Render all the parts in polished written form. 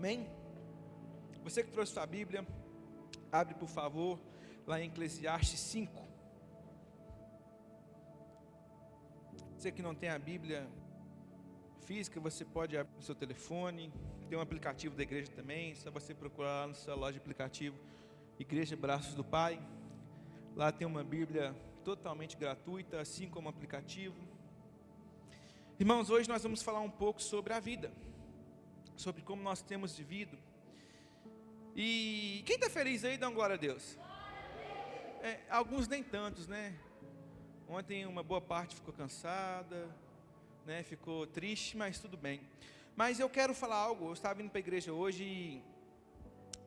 Amém? Você que trouxe sua Bíblia, abre por favor, lá em Eclesiastes 5. Você que não tem a Bíblia física, você pode abrir no seu telefone. Tem um aplicativo da igreja também, só você procurar lá no seu loja de aplicativo Igreja Braços do Pai. Lá tem uma Bíblia totalmente gratuita, assim como o aplicativo. Irmãos, hoje nós vamos falar um pouco sobre a vida, sobre como nós temos vivido. E quem está feliz aí, dá uma glória a Deus. Alguns nem tantos, né? Ontem uma boa parte ficou cansada, né? Ficou triste, mas tudo bem. Mas eu quero falar algo. Eu estava indo para a igreja hoje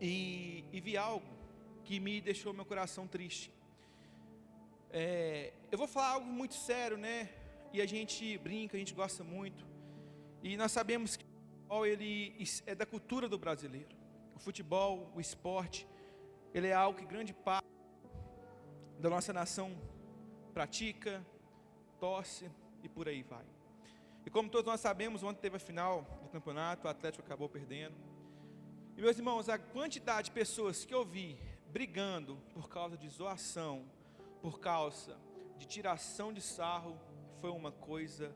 e vi algo que me deixou meu coração triste. Eu vou falar algo muito sério, né? E a gente brinca, a gente gosta muito. E nós sabemos que o futebol, ele é da cultura do brasileiro. O futebol, o esporte, ele é algo que grande parte da nossa nação pratica, torce e por aí vai. E como todos nós sabemos, ontem teve a final do campeonato, o Atlético acabou perdendo. E meus irmãos, a quantidade de pessoas que eu vi brigando por causa de zoação, por causa de tiração de sarro, foi uma coisa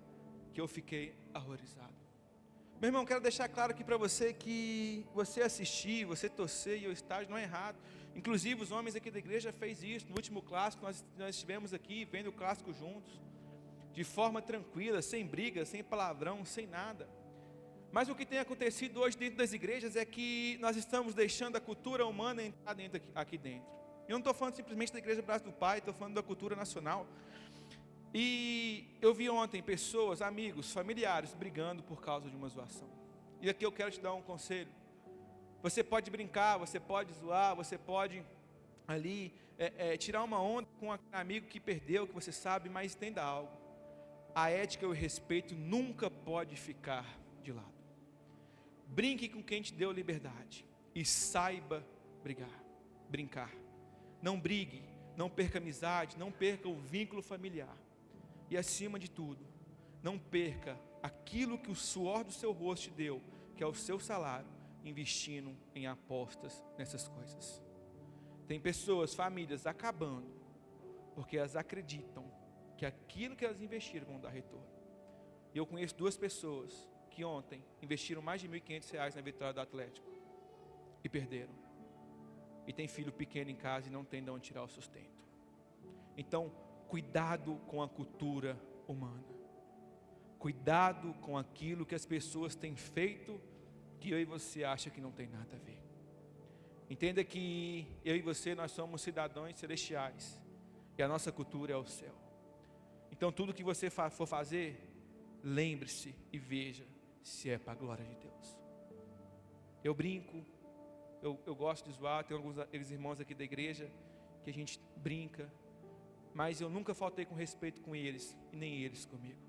que eu fiquei horrorizado. Meu irmão, quero deixar claro aqui para você que você assistir, você torcer e o estádio não é errado. Inclusive os homens aqui da igreja fez isso. No último clássico nós estivemos aqui vendo o clássico juntos, de forma tranquila, sem briga, sem palavrão, sem nada. Mas o que tem acontecido hoje dentro das igrejas é que nós estamos deixando a cultura humana entrar aqui dentro. Eu não estou falando simplesmente da Igreja Braço do Pai, estou falando da cultura nacional. E eu vi ontem pessoas, amigos, familiares brigando por causa de uma zoação. E aqui eu quero te dar um conselho. Você pode brincar, você pode zoar, você pode ali tirar uma onda com aquele amigo que perdeu, que você sabe, mas entenda algo. A ética e o respeito nunca pode ficar de lado. Brinque com quem te deu liberdade e saiba brincar. Não brigue, não perca amizade, não perca o vínculo familiar. E acima de tudo, não perca aquilo que o suor do seu rosto te deu, que é o seu salário, investindo em apostas nessas coisas. Tem pessoas, famílias acabando, porque elas acreditam que aquilo que elas investiram vão dar retorno. E eu conheço duas pessoas que ontem investiram mais de R$1.500 na vitória do Atlético e perderam. E tem filho pequeno em casa e não tem de onde tirar o sustento. Então, cuidado com a cultura humana. Cuidado com aquilo que as pessoas têm feito que eu e você acham que não tem nada a ver. Entenda que eu e você, nós somos cidadãos celestiais. E a nossa cultura é o céu. Então tudo que você for fazer, lembre-se e veja se é para a glória de Deus. Eu brinco, eu gosto de zoar, tem alguns irmãos aqui da igreja que a gente brinca, mas eu nunca faltei com respeito com eles e nem eles comigo.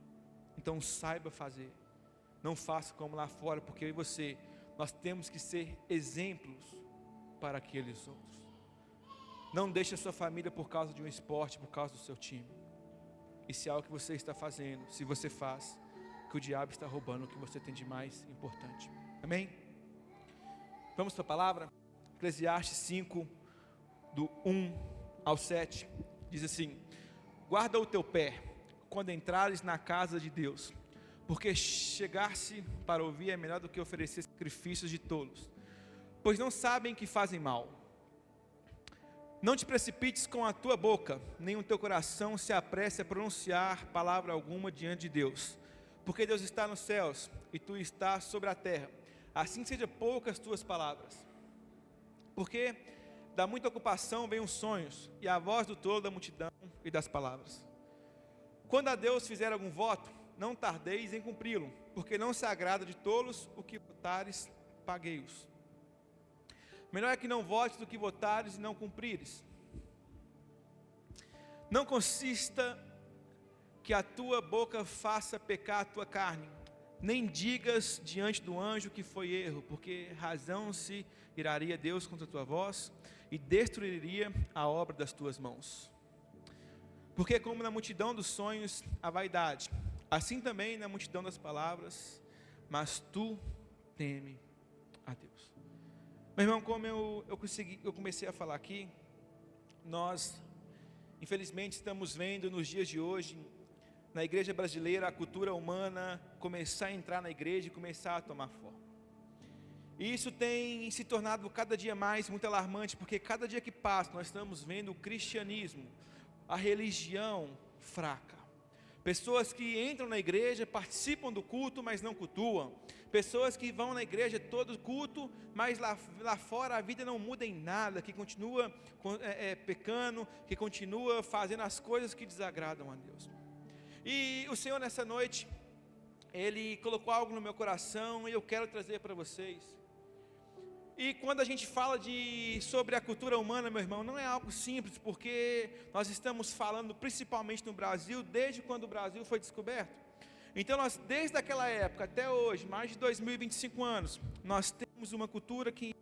Então saiba fazer, não faça como lá fora, porque eu e você, nós temos que ser exemplos para aqueles outros. Não deixe a sua família por causa de um esporte, por causa do seu time. E se é algo que você está fazendo, se você faz, que o diabo está roubando o que você tem de mais importante. Amém? Vamos para a palavra? Eclesiastes 5, do 1 ao 7, diz assim: guarda o teu pé, quando entrares na casa de Deus, porque chegar-se para ouvir é melhor do que oferecer sacrifícios de tolos, pois não sabem que fazem mal. Não te precipites com a tua boca, nem o teu coração se apresse a pronunciar palavra alguma diante de Deus, porque Deus está nos céus e tu estás sobre a terra. Assim seja poucas tuas palavras, porque da muita ocupação vêm os sonhos, e a voz do tolo da multidão e das palavras. Quando a Deus fizer algum voto, não tardeis em cumpri-lo, porque não se agrada de tolos o que votares, paguei-os. Melhor é que não votes do que votares e não cumprires. Não consista que a tua boca faça pecar a tua carne, nem digas diante do anjo que foi erro, porque razão se iraria Deus contra a tua voz e destruiria a obra das tuas mãos. Porque como na multidão dos sonhos a vaidade, assim também na multidão das palavras, mas tu teme a Deus. Meu irmão, como eu comecei a falar aqui, nós, infelizmente, estamos vendo nos dias de hoje, na igreja brasileira, a cultura humana começar a entrar na igreja e começar a tomar forma. E isso tem se tornado cada dia mais muito alarmante, porque cada dia que passa nós estamos vendo o cristianismo, a religião fraca. Pessoas que entram na igreja, participam do culto, mas não cultuam. Pessoas que vão na igreja todo culto, mas lá fora a vida não muda em nada, que continua pecando, que continua fazendo as coisas que desagradam a Deus. E o Senhor nessa noite, Ele colocou algo no meu coração e eu quero trazer para vocês. E quando a gente fala sobre a cultura humana, meu irmão, não é algo simples, porque nós estamos falando principalmente no Brasil, desde quando o Brasil foi descoberto. Então nós, desde aquela época até hoje, mais de 2025 anos, nós temos uma cultura que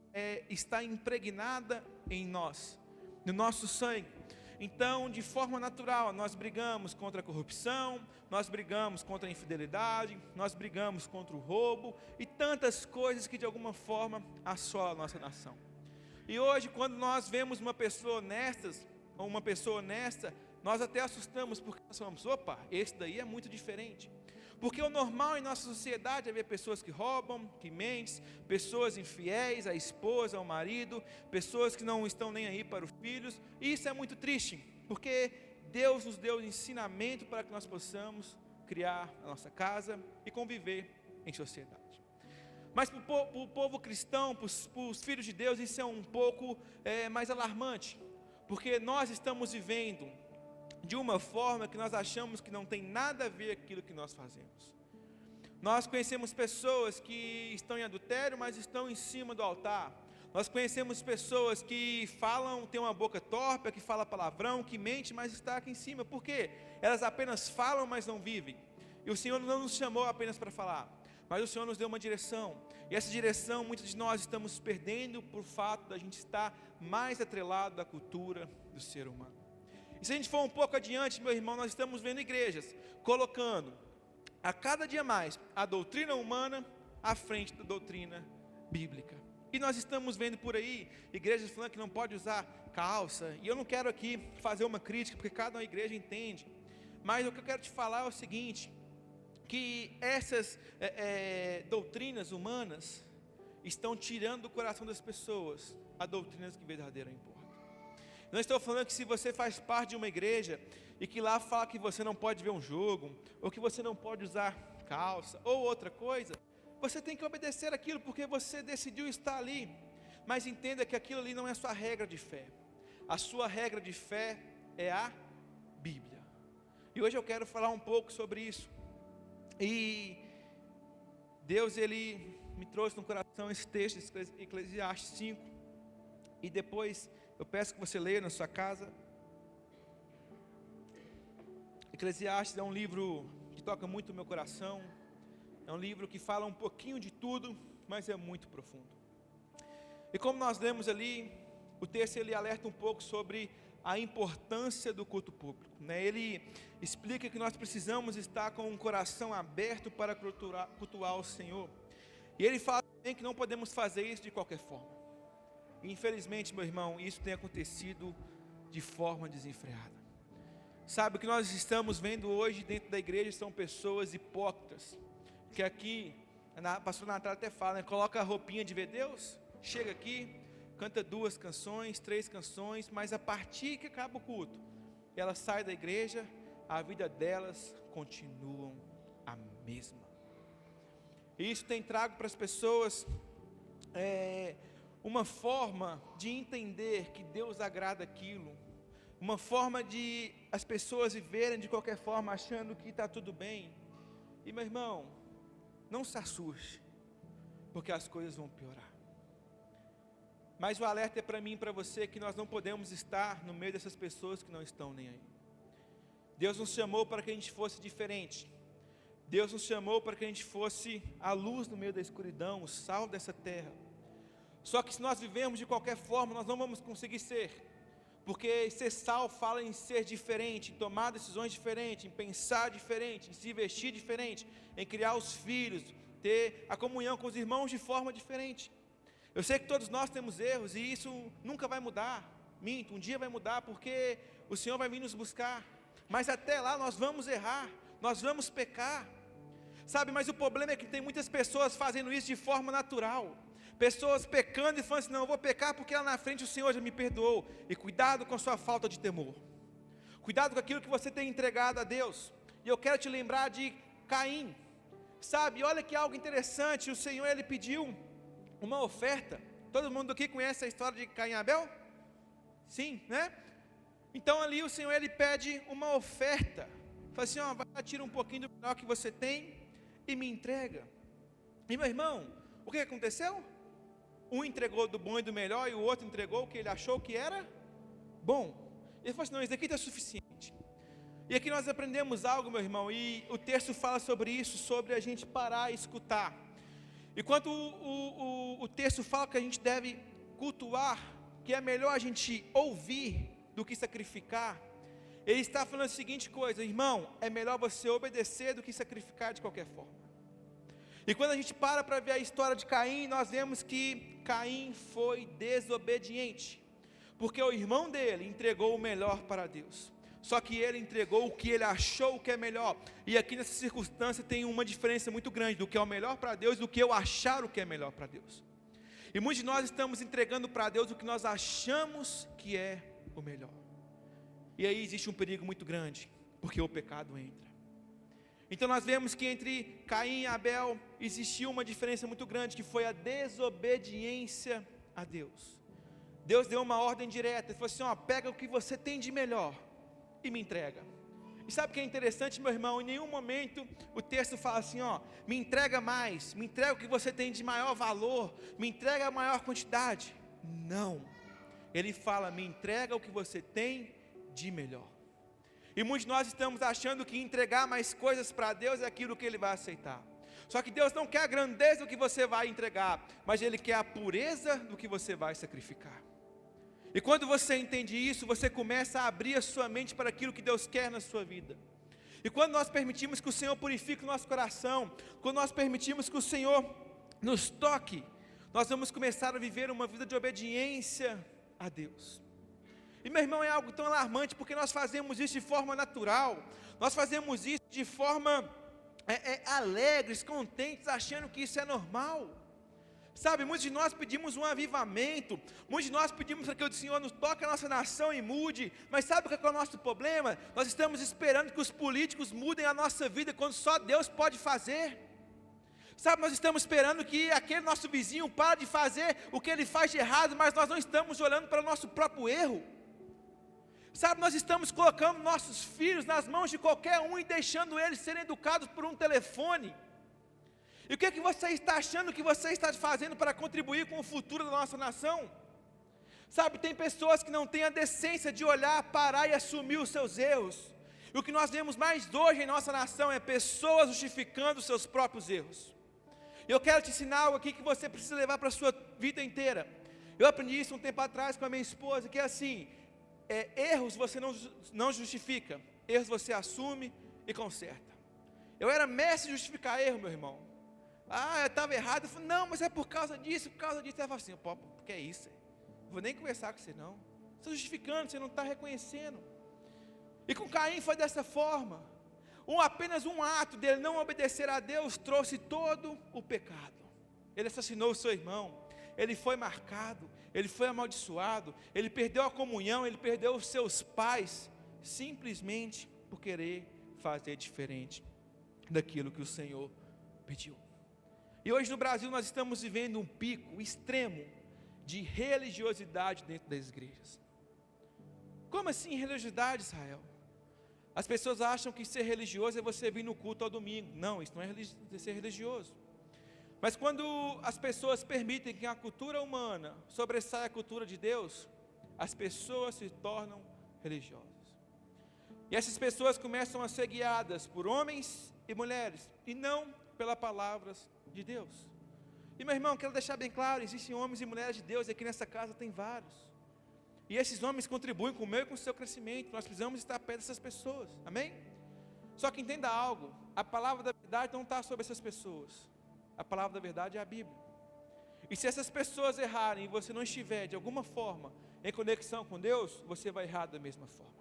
está impregnada em nós, no nosso sangue. Então, de forma natural, nós brigamos contra a corrupção, nós brigamos contra a infidelidade, nós brigamos contra o roubo e tantas coisas que de alguma forma assolam a nossa nação. E hoje, quando nós vemos uma pessoa honesta, nós até assustamos, porque nós falamos, opa, esse daí é muito diferente. Porque o normal em nossa sociedade é ver pessoas que roubam, que mentem, pessoas infiéis à esposa, ao marido, pessoas que não estão nem aí para os filhos. E isso é muito triste, porque Deus nos deu ensinamento para que nós possamos criar a nossa casa e conviver em sociedade. Mas para o povo cristão, para os filhos de Deus, isso é um pouco mais alarmante, porque nós estamos vivendo de uma forma que nós achamos que não tem nada a ver com aquilo que nós fazemos. Nós conhecemos pessoas que estão em adultério, mas estão em cima do altar. Nós conhecemos pessoas que têm uma boca torpe, que fala palavrão, que mente, mas está aqui em cima. Por quê? Elas apenas falam, mas não vivem. E o Senhor não nos chamou apenas para falar, mas o Senhor nos deu uma direção. E essa direção, muitos de nós estamos perdendo por fato da gente estar mais atrelado à cultura do ser humano. E se a gente for um pouco adiante, meu irmão, nós estamos vendo igrejas colocando a cada dia mais a doutrina humana à frente da doutrina bíblica. E nós estamos vendo por aí igrejas falando que não pode usar calça. E eu não quero aqui fazer uma crítica, porque cada igreja entende. Mas o que eu quero te falar é o seguinte, que essas doutrinas humanas estão tirando do coração das pessoas a doutrina que verdadeira importa. Não estou falando que se você faz parte de uma igreja e que lá fala que você não pode ver um jogo, ou que você não pode usar calça, ou outra coisa, você tem que obedecer aquilo porque você decidiu estar ali. Mas entenda que aquilo ali não é a sua regra de fé. A sua regra de fé é a Bíblia. E hoje eu quero falar um pouco sobre isso. E Deus, Ele me trouxe no coração esse texto, Eclesiastes 5, e depois eu peço que você leia na sua casa. Eclesiastes é um livro que toca muito o meu coração. É um livro que fala um pouquinho de tudo, mas é muito profundo. E como nós lemos ali, o texto ele alerta um pouco sobre a importância do culto público, né? Ele explica que nós precisamos estar com um coração aberto para cultuar o Senhor. E ele fala também que não podemos fazer isso de qualquer forma. Infelizmente, meu irmão, isso tem acontecido de forma desenfreada. Sabe, o que nós estamos vendo hoje dentro da igreja são pessoas hipócritas, que aqui, a pastora Natália até fala, né, coloca a roupinha de ver Deus, chega aqui, canta 2 canções, 3 canções, mas a partir que acaba o culto, ela sai da igreja, a vida delas continuam a mesma. E isso tem trago para as pessoas uma forma de entender que Deus agrada aquilo, uma forma de as pessoas viverem de qualquer forma achando que está tudo bem. E meu irmão, não se assuste, porque as coisas vão piorar. Mas o alerta é para mim e para você que nós não podemos estar no meio dessas pessoas que não estão nem aí. Deus nos chamou para que a gente fosse diferente. Deus nos chamou para que a gente fosse a luz no meio da escuridão, o sal dessa terra. Só que se nós vivermos de qualquer forma, nós não vamos conseguir ser. Porque ser sal fala em ser diferente, em tomar decisões diferentes, em pensar diferente, em se vestir diferente, em criar os filhos, ter a comunhão com os irmãos de forma diferente. Eu sei que todos nós temos erros e isso nunca vai mudar. Minto, um dia vai mudar porque o Senhor vai vir nos buscar. Mas até lá nós vamos errar, nós vamos pecar. Sabe, mas o problema é que tem muitas pessoas fazendo isso de forma natural. Pessoas pecando e falando assim, não, eu vou pecar porque lá na frente o Senhor já me perdoou. E cuidado com a sua falta de temor. Cuidado com aquilo que você tem entregado a Deus. E eu quero te lembrar de Caim. Sabe, olha que algo interessante, o Senhor ele pediu uma oferta. Todo mundo aqui conhece a história de Caim e Abel? Sim, né? Então ali o Senhor ele pede uma oferta. Fala assim, ó, vai lá, tira um pouquinho do melhor que você tem e me entrega. E meu irmão, o que aconteceu? Um entregou do bom e do melhor e o outro entregou o que ele achou que era bom. Ele falou assim, não, isso daqui está suficiente. E aqui nós aprendemos algo, meu irmão, e o texto fala sobre isso, sobre a gente parar e escutar. Enquanto o texto fala que a gente deve cultuar, que é melhor a gente ouvir do que sacrificar, ele está falando a seguinte coisa, irmão, é melhor você obedecer do que sacrificar de qualquer forma. E quando a gente para ver a história de Caim, nós vemos que Caim foi desobediente, porque o irmão dele entregou o melhor para Deus, só que ele entregou o que ele achou que é melhor, e aqui nessa circunstância tem uma diferença muito grande, do que é o melhor para Deus, do que eu achar o que é melhor para Deus, e muitos de nós estamos entregando para Deus o que nós achamos que é o melhor, e aí existe um perigo muito grande, porque o pecado entra. Então nós vemos que entre Caim e Abel existiu uma diferença muito grande, que foi a desobediência a Deus. Deus deu uma ordem direta, ele falou assim, ó, pega o que você tem de melhor e me entrega. E sabe o que é interessante, meu irmão? Em nenhum momento o texto fala assim, ó, me entrega mais, me entrega o que você tem de maior valor, me entrega a maior quantidade. Não, ele fala, me entrega o que você tem de melhor. E muitos de nós estamos achando que entregar mais coisas para Deus é aquilo que Ele vai aceitar. Só que Deus não quer a grandeza do que você vai entregar, mas Ele quer a pureza do que você vai sacrificar. E quando você entende isso, você começa a abrir a sua mente para aquilo que Deus quer na sua vida. E quando nós permitimos que o Senhor purifique o nosso coração, quando nós permitimos que o Senhor nos toque, nós vamos começar a viver uma vida de obediência a Deus. E meu irmão, é algo tão alarmante, porque nós fazemos isso de forma natural, nós fazemos isso de forma alegres, contentes, achando que isso é normal. Sabe, muitos de nós pedimos um avivamento, muitos de nós pedimos para que o Senhor nos toque a nossa nação e mude, mas sabe o que é o nosso problema? Nós estamos esperando que os políticos mudem a nossa vida, quando só Deus pode fazer. Sabe, nós estamos esperando que aquele nosso vizinho pare de fazer o que ele faz de errado, mas nós não estamos olhando para o nosso próprio erro. Sabe, nós estamos colocando nossos filhos nas mãos de qualquer um e deixando eles serem educados por um telefone. E o que é que você está achando que você está fazendo para contribuir com o futuro da nossa nação? Sabe, tem pessoas que não têm a decência de olhar, parar e assumir os seus erros. E o que nós vemos mais hoje em nossa nação é pessoas justificando os seus próprios erros. Eu quero te ensinar algo aqui que você precisa levar para a sua vida inteira. Eu aprendi isso um tempo atrás com a minha esposa, que é assim, erros você não justifica, erros você assume e conserta. Eu era mestre em justificar erro, meu irmão. Eu estava errado, eu falei, não, mas é por causa disso, Ela falou assim, pô, que é isso? Não vou nem conversar com você não. Você está justificando, você não está reconhecendo. E com Caim foi dessa forma. Apenas um ato dele não obedecer a Deus trouxe todo o pecado. Ele assassinou o seu irmão, ele foi marcado, ele foi amaldiçoado, ele perdeu a comunhão, ele perdeu os seus pais, simplesmente por querer fazer diferente daquilo que o Senhor pediu. E hoje no Brasil nós estamos vivendo um pico extremo de religiosidade dentro das igrejas. Como assim religiosidade, Israel? As pessoas acham que ser religioso é você vir no culto ao domingo. Não, isso não é ser religioso. Mas quando as pessoas permitem que a cultura humana sobressaia a cultura de Deus, as pessoas se tornam religiosas. E essas pessoas começam a ser guiadas por homens e mulheres, e não pelas palavras de Deus. E meu irmão, quero deixar bem claro, existem homens e mulheres de Deus, e aqui nessa casa tem vários. E esses homens contribuem com o meu e com o seu crescimento, nós precisamos estar perto dessas pessoas, amém? Só que entenda algo, a palavra da verdade não está sobre essas pessoas. A palavra da verdade é a Bíblia. E se essas pessoas errarem e você não estiver de alguma forma em conexão com Deus, você vai errar da mesma forma.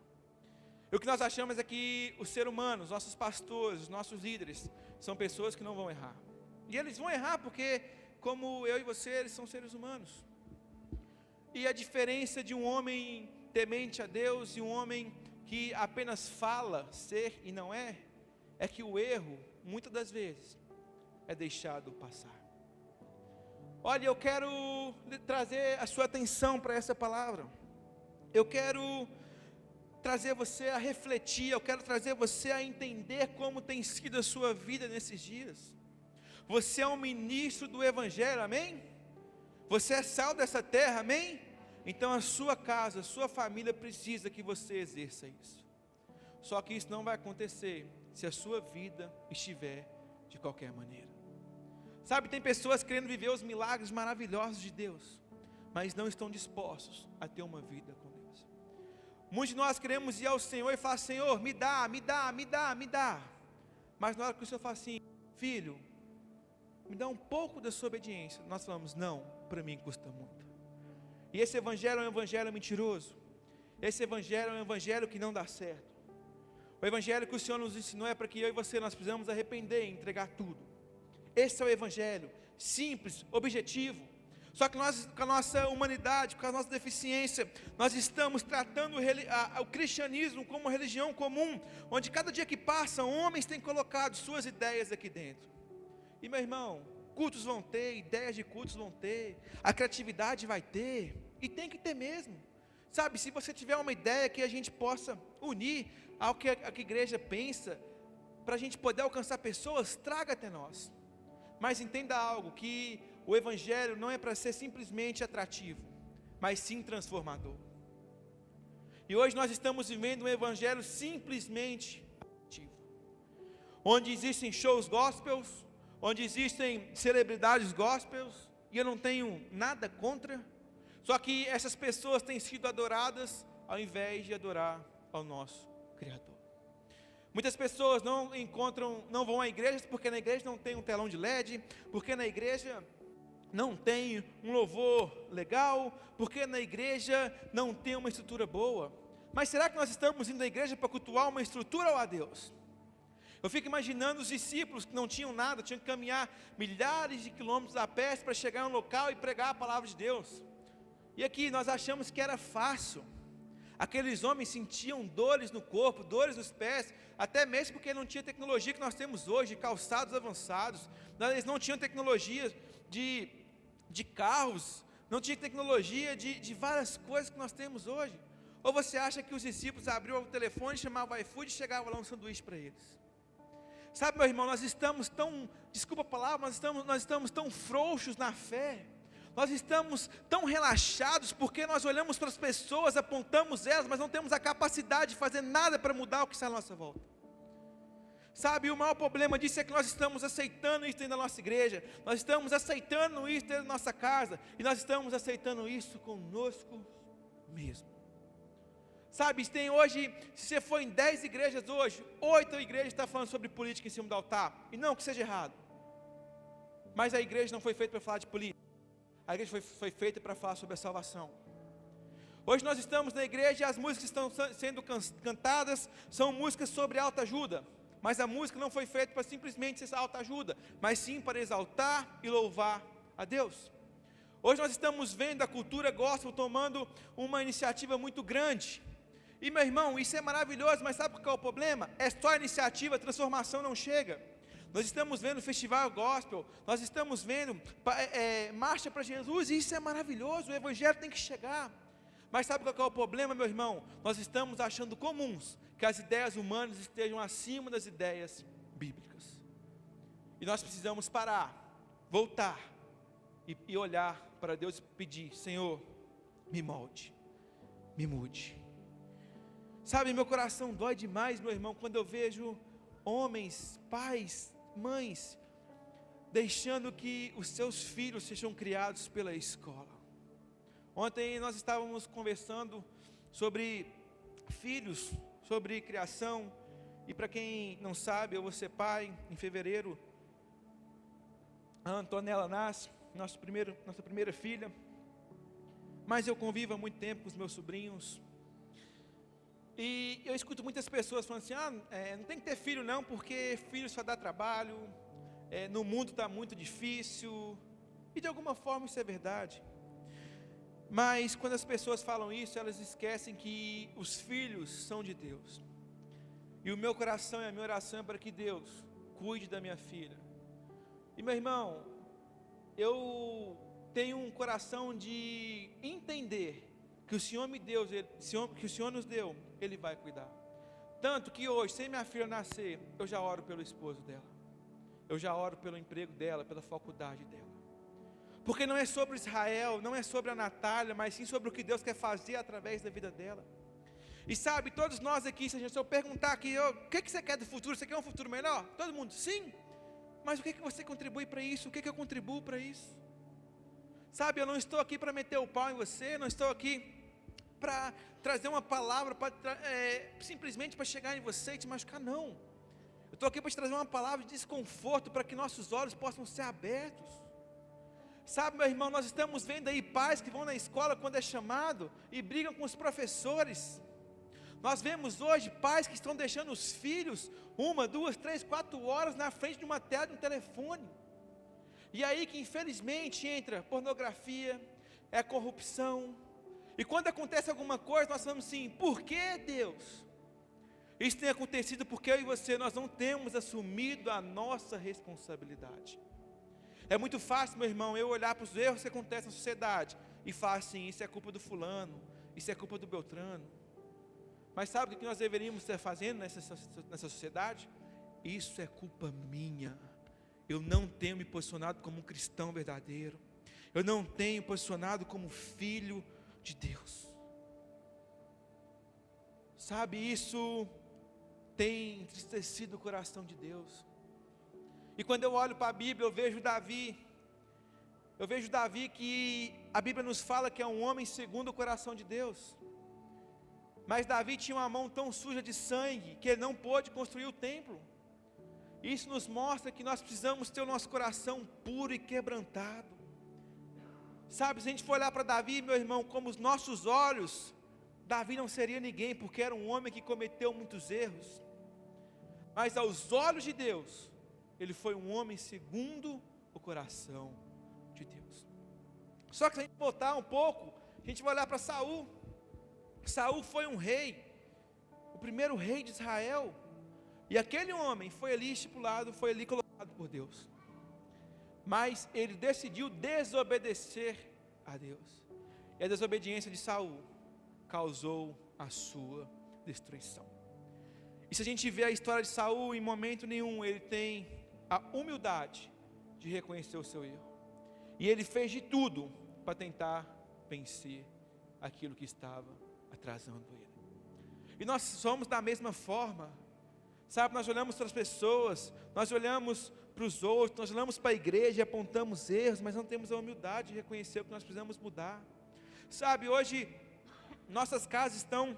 E o que nós achamos é que os seres humanos, os nossos pastores, os nossos líderes, são pessoas que não vão errar. E eles vão errar porque, como eu e você, eles são seres humanos. E a diferença de um homem temente a Deus e um homem que apenas fala ser e não é que o erro, muitas das vezes, é deixado passar. Olha, eu quero trazer a sua atenção para essa palavra. Eu quero trazer você a refletir, eu quero trazer você a entender como tem sido a sua vida nesses dias. Você é um ministro do Evangelho, amém? Você é sal dessa terra, amém? Então a sua casa, a sua família precisa que você exerça isso. Só que isso não vai acontecer se a sua vida estiver de qualquer maneira. Sabe, tem pessoas querendo viver os milagres maravilhosos de Deus, mas não estão dispostos a ter uma vida com Deus. Muitos de nós queremos ir ao Senhor e falar: Senhor, me dá. Mas na hora que o Senhor fala assim: filho, me dá um pouco da sua obediência, nós falamos: não, para mim custa muito. E esse evangelho é um evangelho mentiroso. Esse evangelho é um evangelho que não dá certo. O evangelho que o Senhor nos ensinou é para que eu e você, nós precisamos arrepender e entregar tudo. Esse é o evangelho, simples, objetivo. Só que nós, com a nossa humanidade, com a nossa deficiência, nós estamos tratando o cristianismo como uma religião comum, onde cada dia que passa, homens têm colocado suas ideias aqui dentro. E meu irmão, cultos vão ter, ideias de cultos vão ter, a criatividade vai ter, e tem que ter mesmo. Sabe, se você tiver uma ideia que a gente possa unir ao que a igreja pensa, para a gente poder alcançar pessoas, traga até nós. Mas entenda algo, que o evangelho não é para ser simplesmente atrativo, mas sim transformador. E hoje nós estamos vivendo um evangelho simplesmente atrativo, onde existem shows gospels, onde existem celebridades gospels, e eu não tenho nada contra, só que essas pessoas têm sido adoradas ao invés de adorar ao nosso Criador. Muitas pessoas não vão à igreja porque na igreja não tem um telão de LED, porque na igreja não tem um louvor legal, porque na igreja não tem uma estrutura boa. Mas será que nós estamos indo à igreja para cultuar uma estrutura ou a Deus? Eu fico imaginando os discípulos que não tinham nada, tinham que caminhar milhares de quilômetros a pé para chegar em um local e pregar a palavra de Deus. E aqui nós achamos que era fácil. Aqueles homens sentiam dores no corpo, dores nos pés, até mesmo porque não tinha tecnologia que nós temos hoje, calçados avançados. Eles não tinham tecnologia de carros, não tinha tecnologia de várias coisas que nós temos hoje. Ou você acha que os discípulos abriam o telefone, chamavam o iFood e chegava lá um sanduíche para eles? Sabe, meu irmão, nós estamos tão, desculpa a palavra, nós estamos tão frouxos na fé. Nós estamos tão relaxados porque nós olhamos para as pessoas, apontamos elas, mas não temos a capacidade de fazer nada para mudar o que está à nossa volta. Sabe, o maior problema disso é que nós estamos aceitando isso dentro da nossa igreja, nós estamos aceitando isso dentro da nossa casa, e nós estamos aceitando isso conosco mesmo. Sabe, tem hoje, se você for em 10 igrejas hoje, 8 igrejas estão falando sobre política em cima do altar, e não que seja errado, mas a igreja não foi feita para falar de política. A igreja foi feita para falar sobre a salvação. Hoje nós estamos na igreja e as músicas que estão sendo cantadas são músicas sobre autoajuda. Mas a música não foi feita para simplesmente ser autoajuda, mas sim para exaltar e louvar a Deus. Hoje nós estamos vendo a cultura gospel tomando uma iniciativa muito grande. E meu irmão, isso é maravilhoso, mas sabe qual é o problema? É só iniciativa, a transformação não chega. Nós estamos vendo festival gospel, nós estamos vendo marcha para Jesus, e isso é maravilhoso, o evangelho tem que chegar. Mas sabe qual é o problema, meu irmão? Nós estamos achando comuns que as ideias humanas estejam acima das ideias bíblicas. E nós precisamos parar, voltar e olhar para Deus e pedir: Senhor, me molde, me mude. Sabe, meu coração dói demais, meu irmão, quando eu vejo homens, pais, mães, deixando que os seus filhos sejam criados pela escola. Ontem nós estávamos conversando sobre filhos, sobre criação, e para quem não sabe, eu vou ser pai em fevereiro. A Antonella nasce, nossa primeira filha, mas eu convivo há muito tempo com os meus sobrinhos. E eu escuto muitas pessoas falando assim, não tem que ter filho não, porque filho só dá trabalho, no mundo está muito difícil, e de alguma forma isso é verdade. Mas quando as pessoas falam isso, elas esquecem que os filhos são de Deus. E o meu coração e a minha oração é para que Deus cuide da minha filha. E meu irmão, eu tenho um coração de entender que o Senhor me deu, que o Senhor nos deu, Ele vai cuidar. Tanto que hoje, sem minha filha nascer, eu já oro pelo esposo dela. Eu já oro pelo emprego dela, pela faculdade dela. Porque não é sobre Israel, não é sobre a Natália, mas sim sobre o que Deus quer fazer através da vida dela. E sabe, todos nós aqui, se eu perguntar aqui, o que você quer do futuro? Você quer um futuro melhor? Todo mundo, sim. Mas o que você contribui para isso? O que eu contribuo para isso? Sabe, eu não estou aqui para meter o pau em você, não estou aqui para trazer uma palavra, simplesmente para chegar em você e te machucar, não. Eu estou aqui para te trazer uma palavra de desconforto, para que nossos olhos possam ser abertos. Sabe, meu irmão, nós estamos vendo aí pais que vão na escola quando é chamado e brigam com os professores. Nós vemos hoje pais que estão deixando os filhos 1, 2, 3, 4 horas na frente de uma tela de um telefone. E aí que infelizmente entra pornografia, corrupção. E quando acontece alguma coisa, nós falamos assim, por que Deus? Isso tem acontecido porque eu e você, nós não temos assumido a nossa responsabilidade. É muito fácil, meu irmão, eu olhar para os erros que acontecem na sociedade e falar assim, isso é culpa do fulano, isso é culpa do Beltrano. Mas sabe o que nós deveríamos estar fazendo nessa sociedade? Isso é culpa minha. Eu não tenho me posicionado como um cristão verdadeiro. Eu não tenho posicionado como filho de Deus. Sabe, isso tem entristecido o coração de Deus. E quando eu olho para a Bíblia, eu vejo Davi que a Bíblia nos fala que é um homem segundo o coração de Deus. Mas Davi tinha uma mão tão suja de sangue, que ele não pôde construir o templo. Isso nos mostra que nós precisamos ter o nosso coração puro e quebrantado. Sabe, se a gente for olhar para Davi, meu irmão, como os nossos olhos, Davi não seria ninguém, porque era um homem que cometeu muitos erros. Mas aos olhos de Deus, ele foi um homem segundo o coração de Deus. Só que se a gente voltar um pouco, a gente vai olhar para Saul. Saul foi um rei, o primeiro rei de Israel. E aquele homem foi ali estipulado, foi ali colocado por Deus. Mas ele decidiu desobedecer a Deus. E a desobediência de Saul causou a sua destruição. E se a gente vê a história de Saul, em momento nenhum ele tem a humildade de reconhecer o seu erro. E ele fez de tudo para tentar vencer aquilo que estava atrasando ele. E nós somos da mesma forma. Sabe, nós olhamos para as pessoas, nós olhamos para os outros, nós olhamos para a igreja e apontamos erros, mas não temos a humildade de reconhecer o que nós precisamos mudar. Sabe, hoje nossas casas estão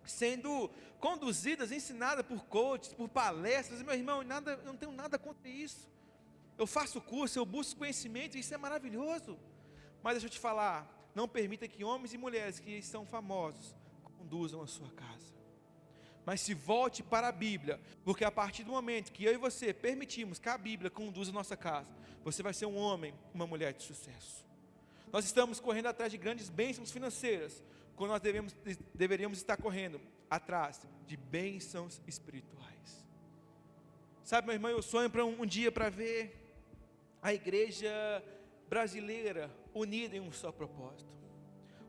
sendo conduzidas, ensinadas por coaches, por palestras. E meu irmão, eu não tenho nada contra isso. Eu faço curso, eu busco conhecimento, isso é maravilhoso. Mas deixa eu te falar, não permita que homens e mulheres que são famosos conduzam a sua casa. Mas se volte para a Bíblia, porque a partir do momento que eu e você permitimos que a Bíblia conduza a nossa casa, você vai ser um homem, uma mulher de sucesso. Nós estamos correndo atrás de grandes bênçãos financeiras, quando nós deveríamos estar correndo atrás de bênçãos espirituais. Sabe, meu irmão, eu sonho para um dia para ver a igreja brasileira unida em um só propósito.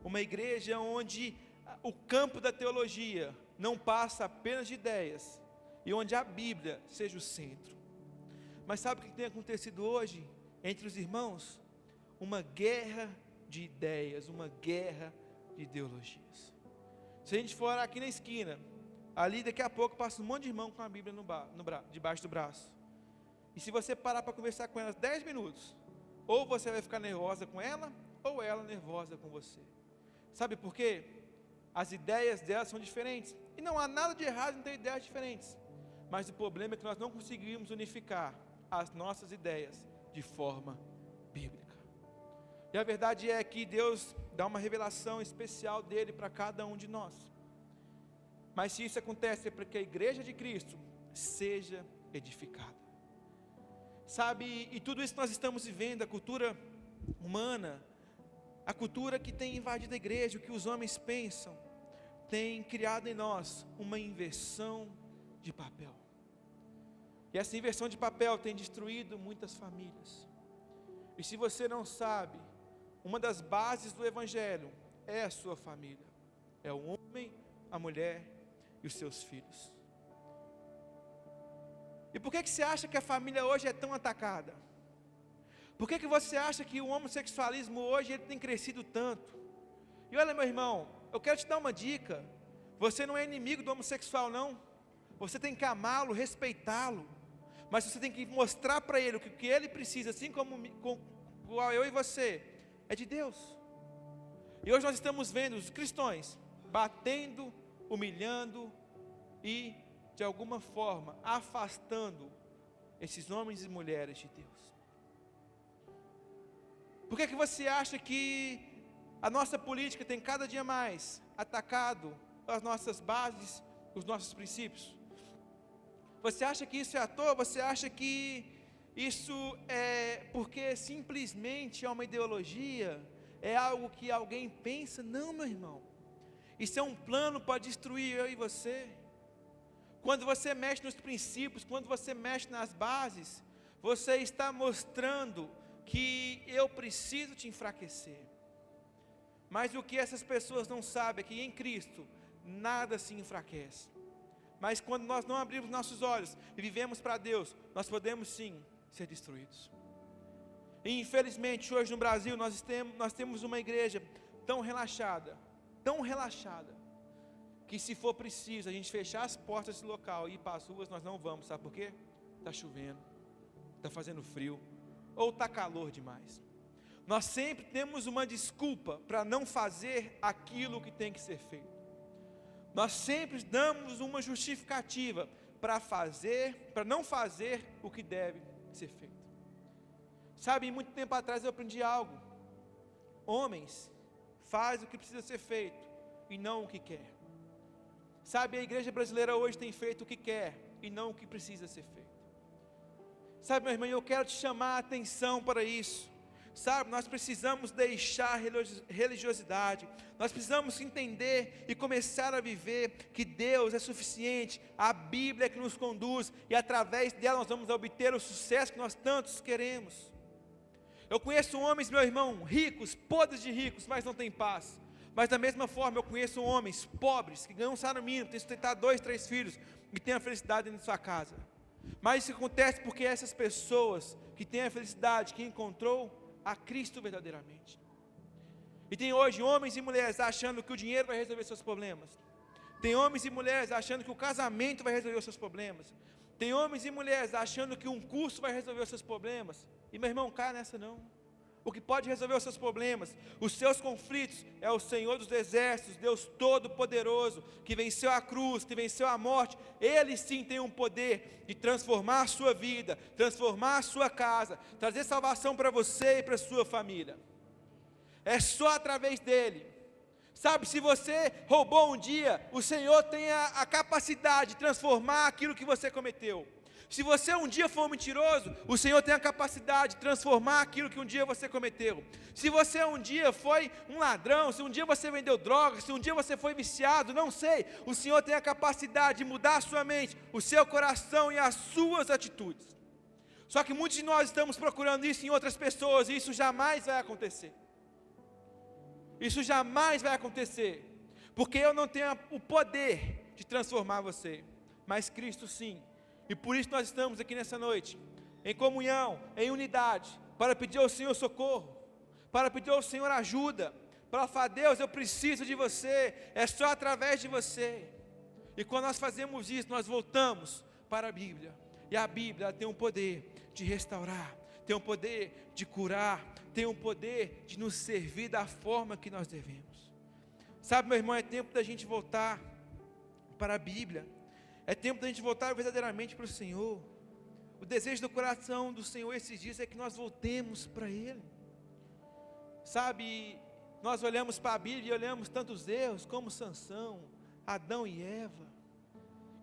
Uma igreja onde o campo da teologia não passa apenas de ideias, e onde a Bíblia seja o centro. Mas sabe o que tem acontecido hoje entre os irmãos? Uma guerra de ideias, uma guerra de ideologias. Se a gente for aqui na esquina, ali daqui a pouco passa um monte de irmão com a Bíblia debaixo do braço. E se você parar para conversar com elas 10 minutos, ou você vai ficar nervosa com ela, ou ela nervosa com você. Sabe por quê? As ideias delas são diferentes. E não há nada de errado em ter ideias diferentes. Mas o problema é que nós não conseguimos unificar as nossas ideias de forma bíblica. E a verdade é que Deus dá uma revelação especial dele para cada um de nós. Mas se isso acontece é para que a igreja de Cristo seja edificada. Sabe, e tudo isso que nós estamos vivendo, a cultura humana, a cultura que tem invadido a igreja, o que os homens pensam, tem criado em nós uma inversão de papel. E essa inversão de papel tem destruído muitas famílias. E se você não sabe, uma das bases do Evangelho é a sua família. É o homem, a mulher e os seus filhos. E por que você acha que a família hoje é tão atacada? Por que você acha que o homossexualismo hoje ele tem crescido tanto? E olha, meu irmão, eu quero te dar uma dica. Você não é inimigo do homossexual, não. Você tem que amá-lo, respeitá-lo. Mas você tem que mostrar para ele o que ele precisa, assim como eu e você, é de Deus. E hoje nós estamos vendo os cristãos batendo, humilhando e, de alguma forma, afastando esses homens e mulheres de Deus. Por que você acha que a nossa política tem cada dia mais atacado as nossas bases, os nossos princípios? Você acha que isso é à toa? Você acha que isso é porque simplesmente é uma ideologia? É algo que alguém pensa? Não, meu irmão. Isso é um plano para destruir eu e você. Quando você mexe nos princípios, quando você mexe nas bases, você está mostrando que eu preciso te enfraquecer. Mas o que essas pessoas não sabem é que em Cristo nada se enfraquece. Mas quando nós não abrimos nossos olhos e vivemos para Deus, nós podemos sim ser destruídos. E infelizmente hoje no Brasil nós temos uma igreja tão relaxada, que se for preciso a gente fechar as portas desse local e ir para as ruas, nós não vamos. Sabe por quê? Está chovendo, está fazendo frio, ou está calor demais. Nós sempre temos uma desculpa para não fazer aquilo que tem que ser feito. Nós sempre damos uma justificativa para não fazer o que deve ser feito. Sabe, muito tempo atrás eu aprendi algo. Homens fazem o que precisa ser feito e não o que quer. Sabe, a igreja brasileira hoje tem feito o que quer e não o que precisa ser feito. Sabe, meu irmão, eu quero te chamar a atenção para isso. Sabe, nós precisamos deixar religiosidade, nós precisamos entender e começar a viver que Deus é suficiente, a Bíblia é que nos conduz, e através dela nós vamos obter o sucesso que nós tantos queremos. Eu conheço homens, meu irmão, ricos, podres de ricos, mas não têm paz. Mas da mesma forma eu conheço homens pobres, que ganham um salário mínimo, têm que sustentar 2, 3 filhos, e têm a felicidade dentro de sua casa. Mas isso acontece porque essas pessoas que têm a felicidade, que encontrou a Cristo verdadeiramente. E tem hoje homens e mulheres achando que o dinheiro vai resolver seus problemas. Tem homens e mulheres achando que o casamento vai resolver os seus problemas. Tem homens e mulheres achando que um curso vai resolver os seus problemas. E meu irmão, cai nessa não. O que pode resolver os seus problemas, os seus conflitos, é o Senhor dos exércitos, Deus Todo-Poderoso, que venceu a cruz, que venceu a morte. Ele sim tem um poder de transformar a sua vida, transformar a sua casa, trazer salvação para você e para a sua família. É só através dele. Sabe, se você roubou um dia, o Senhor tem a capacidade de transformar aquilo que você cometeu. Se você um dia for um mentiroso, o Senhor tem a capacidade de transformar aquilo que um dia você cometeu. Se você um dia foi um ladrão, se um dia você vendeu drogas, se um dia você foi viciado, não sei, o Senhor tem a capacidade de mudar a sua mente, o seu coração e as suas atitudes. Só que muitos de nós estamos procurando isso em outras pessoas, e isso jamais vai acontecer. Isso jamais vai acontecer, porque eu não tenho o poder de transformar você, mas Cristo sim. E por isso nós estamos aqui nessa noite, em comunhão, em unidade, para pedir ao Senhor socorro, para pedir ao Senhor ajuda, para falar: Deus, eu preciso de você, é só através de você. E quando nós fazemos isso, nós voltamos para a Bíblia, e a Bíblia tem um poder de restaurar, tem um poder de curar, tem um poder de nos servir da forma que nós devemos. Sabe, meu irmão, é tempo da gente voltar para a Bíblia. É tempo da gente voltar verdadeiramente para o Senhor. O desejo do coração do Senhor esses dias é que nós voltemos para Ele. Sabe, nós olhamos para a Bíblia e olhamos tantos erros como Sansão, Adão e Eva.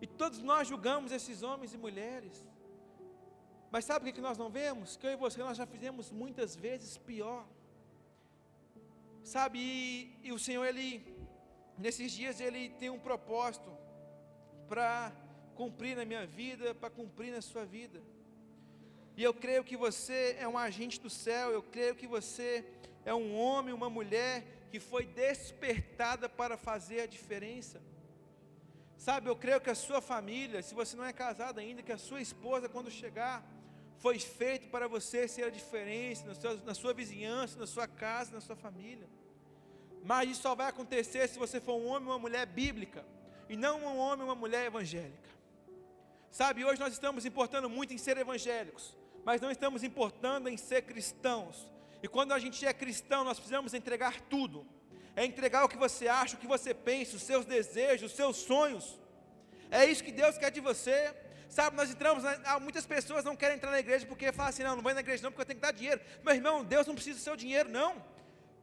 E todos nós julgamos esses homens e mulheres. Mas sabe o que nós não vemos? Que eu e você nós já fizemos muitas vezes pior. Sabe, e o Senhor, nesses dias, Ele tem um propósito para cumprir na minha vida, para cumprir na sua vida. E eu creio que você é um agente do céu, eu creio que você é um homem, uma mulher que foi despertada para fazer a diferença. Sabe, eu creio que a sua família, se você não é casado ainda, que a sua esposa, quando chegar, foi feito para você ser a diferença na sua vizinhança, na sua casa, na sua família. Mas isso só vai acontecer se você for um homem ou uma mulher bíblica, e não um homem ou uma mulher evangélica. Sabe, hoje nós estamos importando muito em ser evangélicos, mas não estamos importando em ser cristãos. E quando a gente é cristão, nós precisamos entregar tudo. É entregar o que você acha, o que você pensa, os seus desejos, os seus sonhos. É isso que Deus quer de você. Sabe, nós entramos, muitas pessoas não querem entrar na igreja porque falam assim, não vou na igreja não porque eu tenho que dar dinheiro. Meu irmão, Deus não precisa do seu dinheiro não.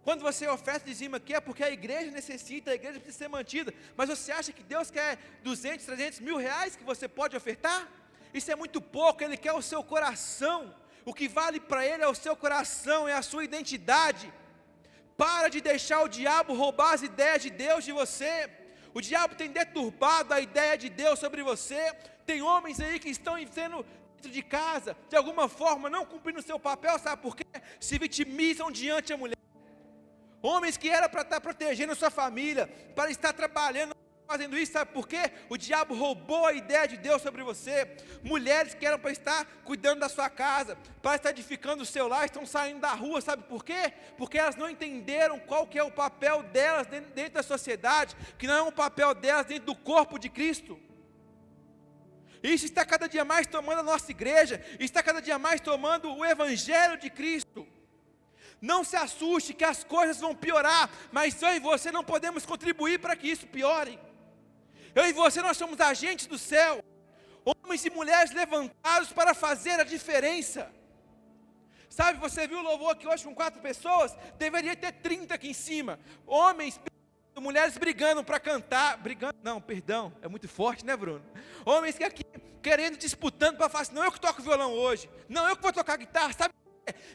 Quando você oferta dizima aqui é porque a igreja necessita, a igreja precisa ser mantida. Mas você acha que Deus quer 200, 300 mil reais que você pode ofertar? Isso é muito pouco, Ele quer o seu coração. O que vale para Ele é o seu coração, é a sua identidade. Para de deixar o diabo roubar as ideias de Deus de você. O diabo tem deturbado a ideia de Deus sobre você. Tem homens aí que estão sendo dentro de casa, de alguma forma, não cumprindo o seu papel, sabe por quê? Se vitimizam diante da mulher. Homens que era para estar protegendo a sua família, para estar trabalhando, fazendo isso, sabe por quê? O diabo roubou a ideia de Deus sobre você. Mulheres que eram para estar cuidando da sua casa, para estar edificando o seu lar, estão saindo da rua, sabe por quê? Porque elas não entenderam qual que é o papel delas dentro da sociedade, que não é um papel delas dentro do corpo de Cristo. Isso está cada dia mais tomando a nossa igreja, está cada dia mais tomando o Evangelho de Cristo. Não se assuste que as coisas vão piorar, mas eu e você não podemos contribuir para que isso piore. Eu e você, nós somos agentes do céu, homens e mulheres levantados para fazer a diferença. Sabe, você viu o louvor aqui hoje com 4 pessoas? Deveria ter 30 aqui em cima. Homens, mulheres brigando para cantar, é muito forte, né, Bruno? Homens que aqui querendo, disputando para falar assim, não, eu que toco violão hoje, não, eu que vou tocar guitarra, sabe?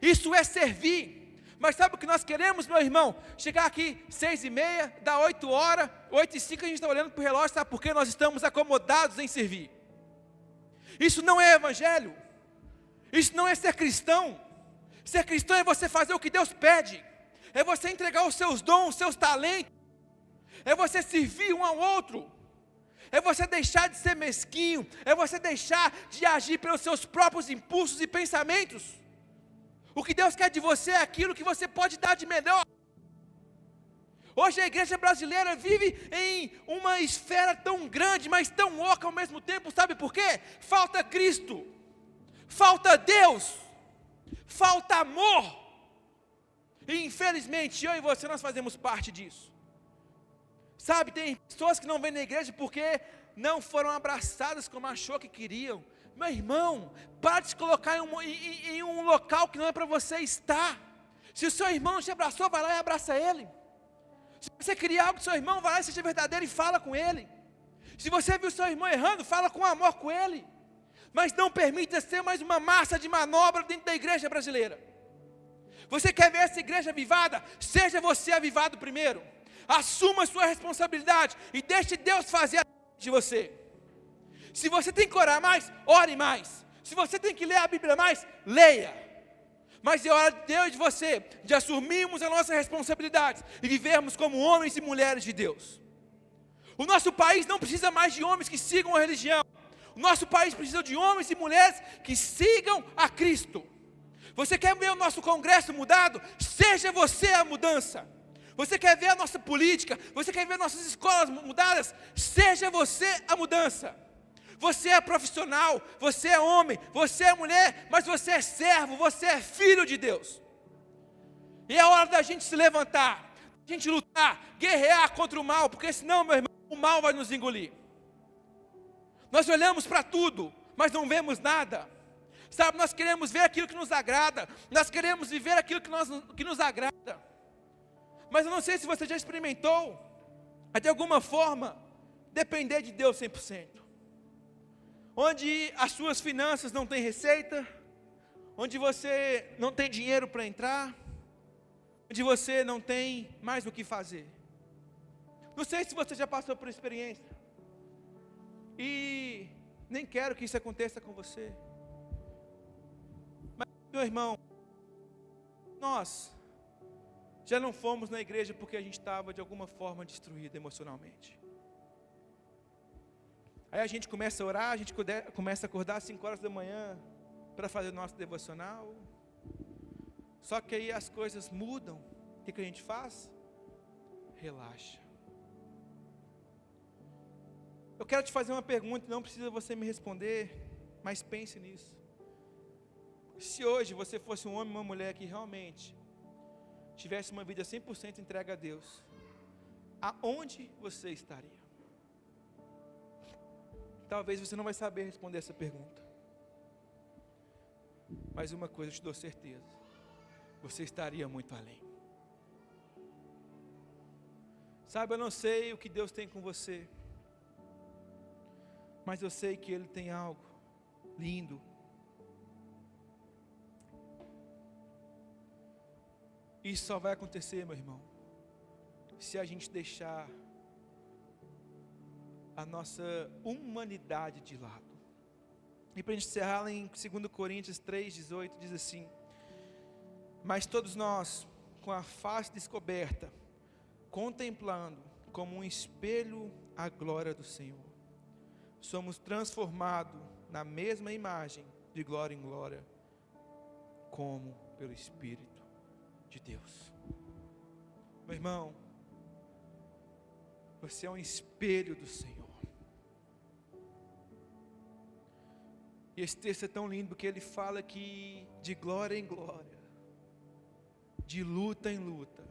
Isso é servir. Mas sabe o que nós queremos, meu irmão? Chegar aqui 6h30, dá 8 horas, 8h05 a gente está olhando para o relógio, sabe por quê? Nós estamos acomodados em servir. Isso não é evangelho, isso não é ser cristão. Ser cristão é você fazer o que Deus pede, é você entregar os seus dons, os seus talentos, é você servir um ao outro, é você deixar de ser mesquinho, é você deixar de agir pelos seus próprios impulsos e pensamentos. O que Deus quer de você é aquilo que você pode dar de melhor. Hoje a igreja brasileira vive em uma esfera tão grande, mas tão oca ao mesmo tempo, sabe por quê? Falta Cristo, falta Deus, falta amor. E infelizmente eu e você nós fazemos parte disso. Sabe, tem pessoas que não vêm na igreja porque não foram abraçadas como achou que queriam. Meu irmão, para de se colocar em um local que não é para você estar. Se o seu irmão não te abraçou, vai lá e abraça ele. Se você queria algo do seu irmão, vai lá e seja verdadeiro e fala com ele. Se você viu o seu irmão errando, fala com amor com ele. Mas não permita ser mais uma massa de manobra dentro da igreja brasileira. Você quer ver essa igreja avivada? Seja você avivado primeiro. Assuma a sua responsabilidade e deixe Deus fazer a de você. Se você tem que orar mais, ore mais. Se você tem que ler a Bíblia mais, leia. Mas é hora de Deus e de você, de assumirmos a nossa responsabilidade e vivermos como homens e mulheres de Deus. O nosso país não precisa mais de homens que sigam a religião. O nosso país precisa de homens e mulheres que sigam a Cristo. Você quer ver o nosso Congresso mudado? Seja você a mudança. Você quer ver a nossa política? Você quer ver nossas escolas mudadas? Seja você a mudança. Você é profissional, você é homem, você é mulher, mas você é servo, você é filho de Deus. E é hora da gente se levantar, a gente lutar, guerrear contra o mal, porque senão, meu irmão, o mal vai nos engolir. Nós olhamos para tudo, mas não vemos nada. Sabe, nós queremos ver aquilo que nos agrada, nós queremos viver aquilo que nos agrada. Mas eu não sei se você já experimentou, de alguma forma, depender de Deus 100%. Onde as suas finanças não têm receita, onde você não tem dinheiro para entrar, onde você não tem mais o que fazer. Não sei se você já passou por experiência, e nem quero que isso aconteça com você. Mas, meu irmão, nós já não fomos na igreja porque a gente estava de alguma forma destruído emocionalmente. Aí a gente começa a orar, a gente começa a acordar às 5 horas da manhã para fazer o nosso devocional. Só que aí as coisas mudam. O que a gente faz? Relaxa. Eu quero te fazer uma pergunta, não precisa você me responder, mas pense nisso. Se hoje você fosse um homem ou uma mulher que realmente tivesse uma vida 100% entregue a Deus, aonde você estaria? Talvez você não vai saber responder essa pergunta. Mas uma coisa eu te dou certeza: você estaria muito além. Sabe, eu não sei o que Deus tem com você, mas eu sei que Ele tem algo lindo. Isso só vai acontecer, meu irmão, se a gente deixar a nossa humanidade de lado. E para a gente encerrar, lá em 2 Coríntios 3,18 diz assim: mas todos nós, com a face descoberta, contemplando como um espelho a glória do Senhor, somos transformados na mesma imagem, de glória em glória, como pelo Espírito de Deus. Meu irmão, você é um espelho do Senhor. E esse texto é tão lindo porque ele fala que de glória em glória, de luta em luta,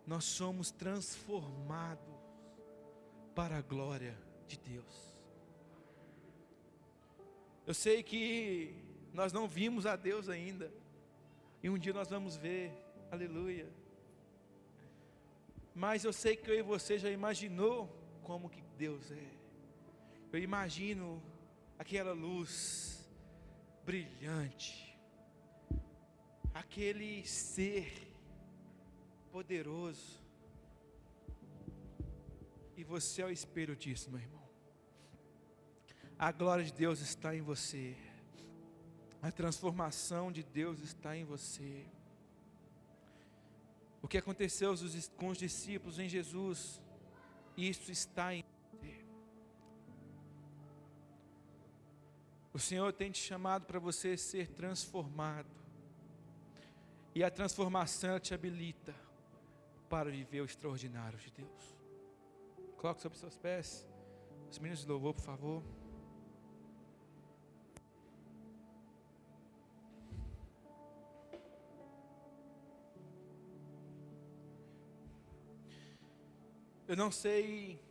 nós somos transformados para a glória de Deus. Eu sei que nós não vimos a Deus ainda, e um dia nós vamos ver, aleluia. Mas eu sei que eu e você já imaginou como que Deus é. Eu imagino aquela luz brilhante, aquele ser poderoso, e você é o espelho disso, meu irmão. A glória de Deus está em você, a transformação de Deus está em você. O que aconteceu com os discípulos em Jesus, isso está em você. O Senhor tem te chamado para você ser transformado, e a transformação te habilita para viver o extraordinário de Deus. Coloque sobre seus pés. Os meninos de louvor, por favor. Eu não sei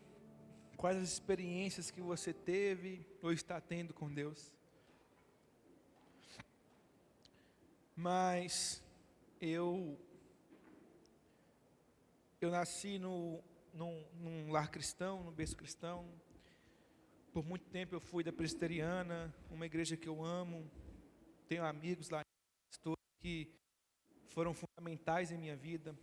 quais as experiências que você teve ou está tendo com Deus, mas eu nasci num lar cristão, num berço cristão. Por muito tempo eu fui da presbiteriana, uma igreja que eu amo. Tenho amigos lá que foram fundamentais em minha vida.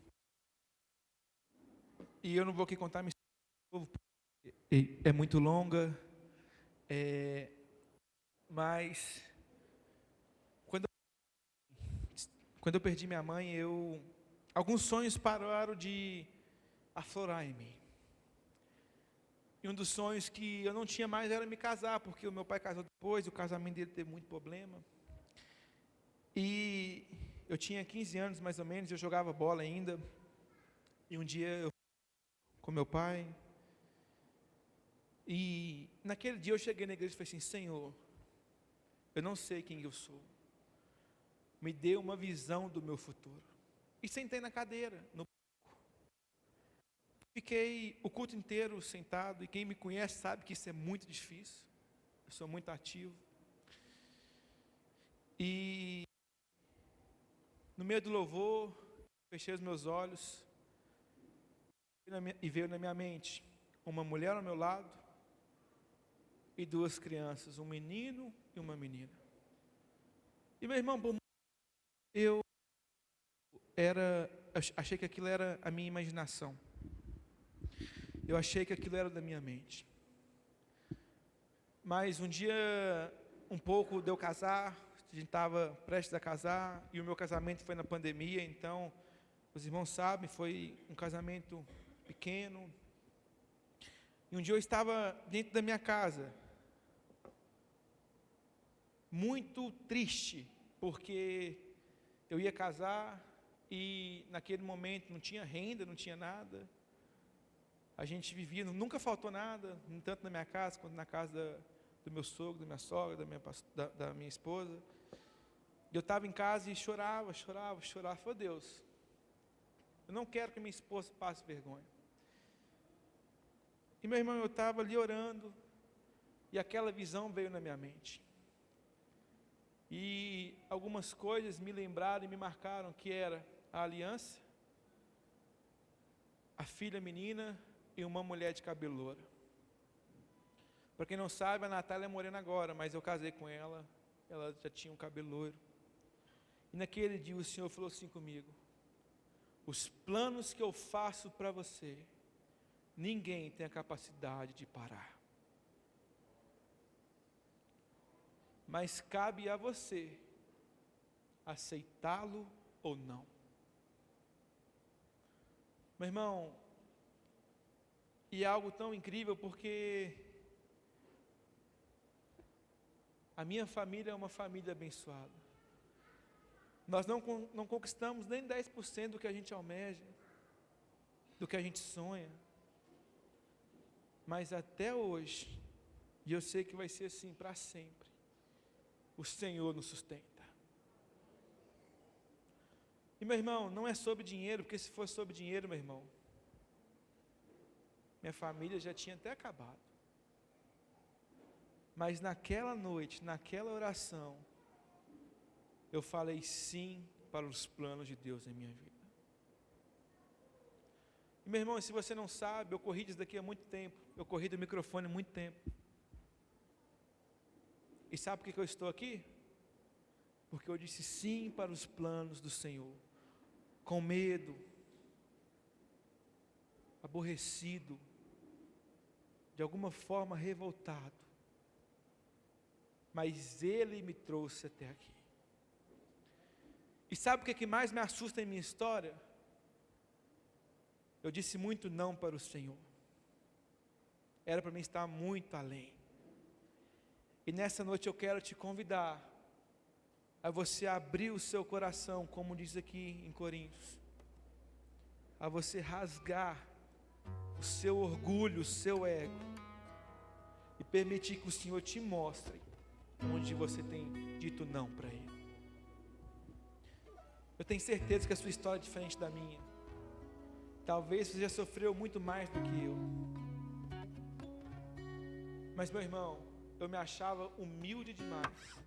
E eu não vou aqui contar minha história, é muito longa, mas quando eu perdi minha mãe, alguns sonhos pararam de aflorar em mim. E um dos sonhos que eu não tinha mais era me casar, porque o meu pai casou depois, o casamento dele teve muito problema. E eu tinha 15 anos mais ou menos, eu jogava bola ainda. E um dia eu fui com meu pai. E naquele dia eu cheguei na igreja e falei assim: Senhor, eu não sei quem eu sou. Me dê uma visão do meu futuro. E sentei na cadeira, no banco. Fiquei o culto inteiro sentado, e quem me conhece sabe que isso é muito difícil. Eu sou muito ativo. E no meio do louvor, fechei os meus olhos e veio na minha mente uma mulher ao meu lado e duas crianças, um menino e uma menina. E meu irmão, eu achei que aquilo era a minha imaginação. Eu achei que aquilo era da minha mente. Mas um dia, um pouco de eu casar, a gente estava prestes a casar, e o meu casamento foi na pandemia, então, os irmãos sabem, foi um casamento pequeno. E um dia eu estava dentro da minha casa, muito triste, porque eu ia casar e naquele momento não tinha renda, não tinha nada. A gente vivia, nunca faltou nada, tanto na minha casa quanto na casa do meu sogro, da minha sogra, da minha esposa. Eu estava em casa e chorava. Falei, Deus, eu não quero que minha esposa passe vergonha. E meu irmão, eu estava ali orando, e aquela visão veio na minha mente. E algumas coisas me lembraram e me marcaram, que era a aliança, a filha menina e uma mulher de cabelo louro. Para quem não sabe, a Natália é morena agora, mas eu casei com ela, ela já tinha um cabelo loiro. E naquele dia o Senhor falou assim comigo: os planos que eu faço para você, ninguém tem a capacidade de parar. Mas cabe a você aceitá-lo ou não. Meu irmão, e é algo tão incrível porque a minha família é uma família abençoada. Nós não conquistamos nem 10% do que a gente almeja, do que a gente sonha. Mas até hoje, e eu sei que vai ser assim para sempre, o Senhor nos sustenta. E meu irmão, não é sobre dinheiro, porque se fosse sobre dinheiro, meu irmão, minha família já tinha até acabado. Mas naquela noite, naquela oração, eu falei sim para os planos de Deus em minha vida. E meu irmão, se você não sabe, eu corri disso daqui há muito tempo. Eu corri do microfone há muito tempo. E sabe por que eu estou aqui? Porque eu disse sim para os planos do Senhor. Com medo, aborrecido, de alguma forma revoltado. Mas Ele me trouxe até aqui. E sabe o que mais me assusta em minha história? Eu disse muito não para o Senhor. Era para mim estar muito além. E nessa noite eu quero te convidar a você abrir o seu coração, como diz aqui em Coríntios, a você rasgar o seu orgulho, o seu ego, e permitir que o Senhor te mostre onde você tem dito não para Ele. Eu tenho certeza que a sua história é diferente da minha. Talvez você já sofreu muito mais do que eu. Mas meu irmão, eu me achava humilde demais.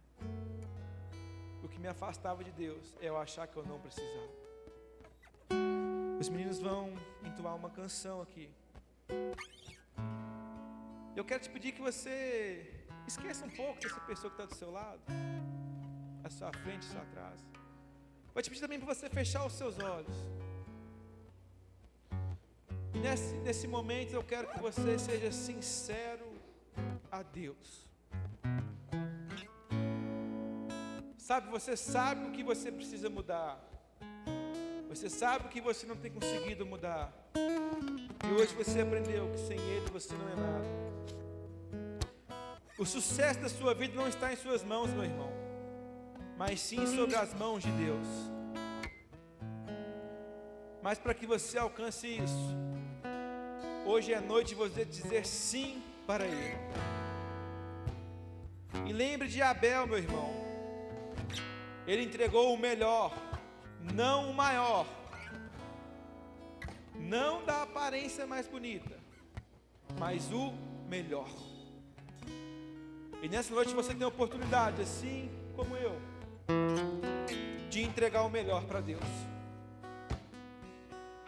O que me afastava de Deus é eu achar que eu não precisava. Os meninos vão entoar uma canção aqui. Eu quero te pedir que você esqueça um pouco dessa pessoa que está do seu lado, à sua frente, à sua atrás. Vou te pedir também para você fechar os seus olhos. E nesse momento eu quero que você seja sincero a Deus. Sabe, você sabe o que você precisa mudar. Você sabe o que você não tem conseguido mudar. E hoje você aprendeu que sem Ele você não é nada. O sucesso da sua vida não está em suas mãos, meu irmão, mas sim sobre as mãos de Deus. Mas para que você alcance isso, hoje é noite de você dizer sim para Ele. E lembre de Abel, meu irmão. Ele entregou o melhor, não o maior, não da aparência mais bonita, mas o melhor. E nessa noite você tem a oportunidade, assim como eu, de entregar o melhor para Deus.